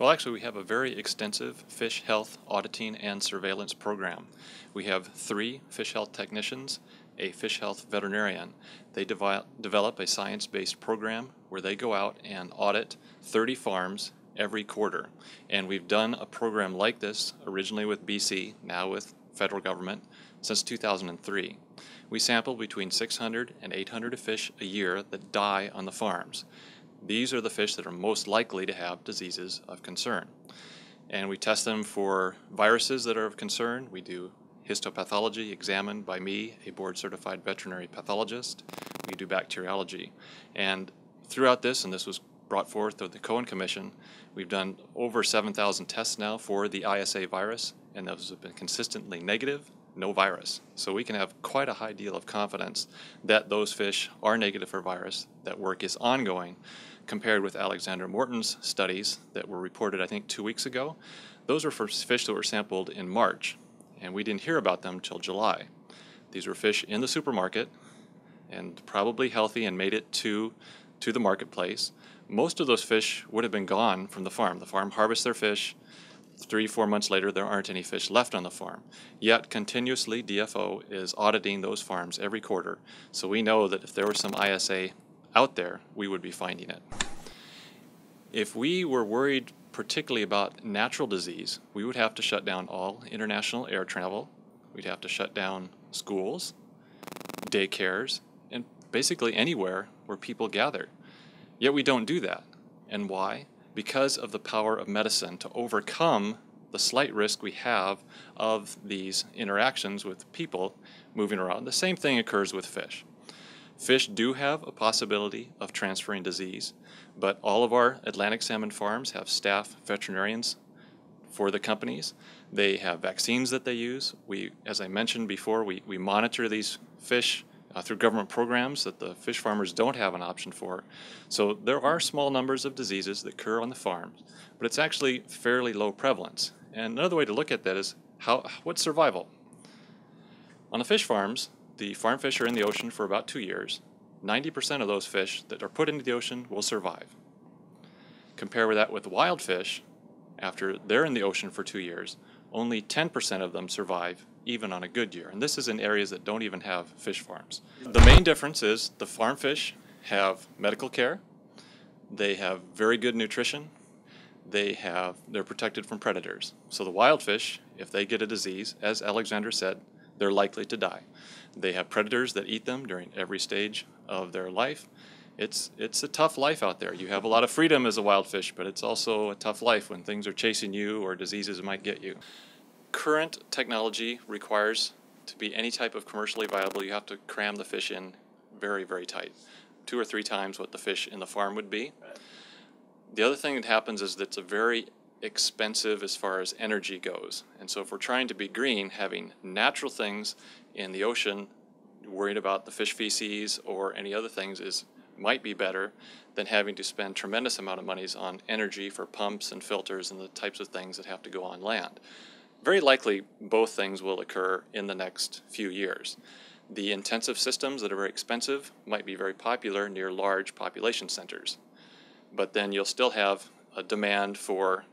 Well, actually, we have a very extensive fish health auditing and surveillance program. We have 3 fish health technicians, a fish health veterinarian. They develop a science-based program where they go out and audit 30 farms every quarter. And we've done a program like this originally with BC, now with federal government, since 2003. We sample between 600 and 800 fish a year that die on the farms. These are the fish that are most likely to have diseases of concern. And we test them for viruses that are of concern. We do histopathology examined by me, a board-certified veterinary pathologist. We do bacteriology. And throughout this, and this was brought forth of the Cohen Commission, we've done over 7,000 tests now for the ISA virus, and those have been consistently negative, no virus. So we can have quite a high deal of confidence that those fish are negative for virus. That work is ongoing. Compared with Alexandra Morton's studies that were reported, I think, 2 weeks ago, those were for fish that were sampled in March, and we didn't hear about them till July. These were fish in the supermarket and probably healthy and made it to the marketplace. Most of those fish would have been gone from the farm. The farm harvests their fish. 3-4 months later, there aren't any fish left on the farm. Yet, continuously, DFO is auditing those farms every quarter, so we know that if there was some ISA out there, we would be finding it. If we were worried particularly about natural disease, we would have to shut down all international air travel. We'd have to shut down schools, daycares, and basically anywhere where people gather. Yet we don't do that. And why? Because of the power of medicine to overcome the slight risk we have of these interactions with people moving around. The same thing occurs with fish. Fish do have a possibility of transferring disease, but all of our Atlantic salmon farms have staff veterinarians for the companies. They have vaccines that they use. As I mentioned before, we monitor these fish through government programs that the fish farmers don't have an option for. So there are small numbers of diseases that occur on the farms, but it's actually fairly low prevalence. And another way to look at that is what's survival? On the fish farms, the farm fish are in the ocean for about 2 years. 90% of those fish that are put into the ocean will survive. Compare that with wild fish. After they're in the ocean for 2 years, only 10% of them survive even on a good year. And this is in areas that don't even have fish farms. The main difference is the farm fish have medical care. They have very good nutrition. They're protected from predators. So the wild fish, if they get a disease, as Alexandra said, they're likely to die. They have predators that eat them during every stage of their life. It's a tough life out there. You have a lot of freedom as a wild fish, but it's also a tough life when things are chasing you or diseases might get you. Current technology requires to be any type of commercially viable, you have to cram the fish in very, very tight. 2 or 3 times what the fish in the farm would be. The other thing that happens is that it's a very expensive as far as energy goes. And so if we're trying to be green, having natural things in the ocean, worried about the fish feces or any other things might be better than having to spend tremendous amount of monies on energy for pumps and filters and the types of things that have to go on land. Very likely both things will occur in the next few years. The intensive systems that are very expensive might be very popular near large population centers, but then you'll still have a demand for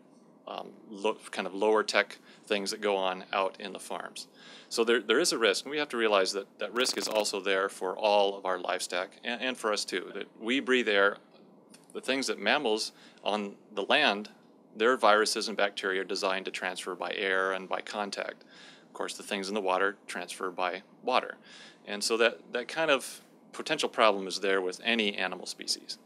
kind of lower tech things that go on out in the farms. So there is a risk, and we have to realize that that risk is also there for all of our livestock and for us too. That we breathe air, the things that mammals on the land, their viruses and bacteria are designed to transfer by air and by contact. Of course, the things in the water transfer by water. And so that kind of potential problem is there with any animal species.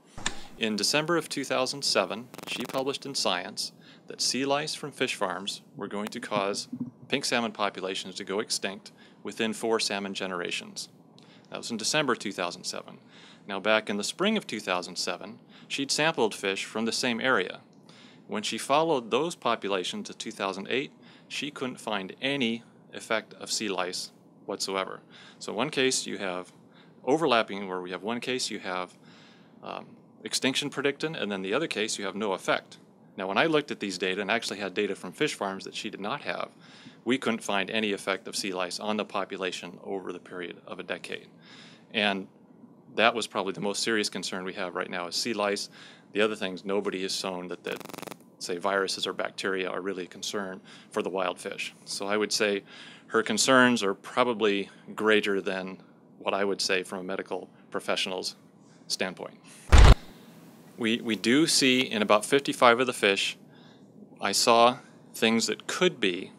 In December of 2007, she published in Science that sea lice from fish farms were going to cause pink salmon populations to go extinct within 4 salmon generations. That was in December 2007. Now back in the spring of 2007, she'd sampled fish from the same area. When she followed those populations to 2008, she couldn't find any effect of sea lice whatsoever. So one case you have overlapping, where we have one case you have extinction predicted, and then the other case you have no effect. Now when I looked at these data and actually had data from fish farms that she did not have, we couldn't find any effect of sea lice on the population over the period of a decade. And that was probably the most serious concern we have right now is sea lice. The other things, nobody has shown that say, viruses or bacteria are really a concern for the wild fish. So I would say her concerns are probably greater than what I would say from a medical professional's standpoint. We do see in about 55 of the fish, I saw things that could be,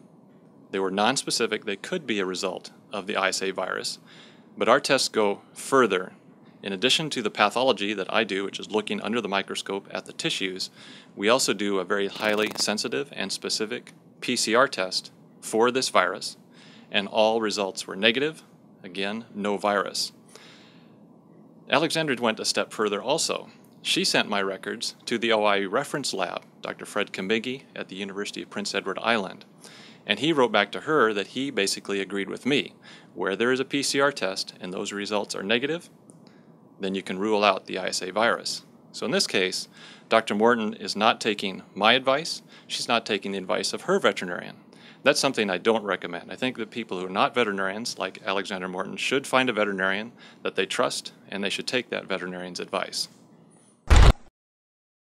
they were nonspecific, they could be a result of the ISA virus. But our tests go further. In addition to the pathology that I do, which is looking under the microscope at the tissues, we also do a very highly sensitive and specific PCR test for this virus, and all results were negative. Again, no virus. Alexandra went a step further also. She sent my records to the OIE reference lab, Dr. Fred Kamigi at the University of Prince Edward Island. And he wrote back to her that he basically agreed with me. Where there is a PCR test and those results are negative, then you can rule out the ISA virus. So in this case, Dr. Morton is not taking my advice. She's not taking the advice of her veterinarian. That's something I don't recommend. I think that people who are not veterinarians, like Alexandra Morton, should find a veterinarian that they trust, and they should take that veterinarian's advice.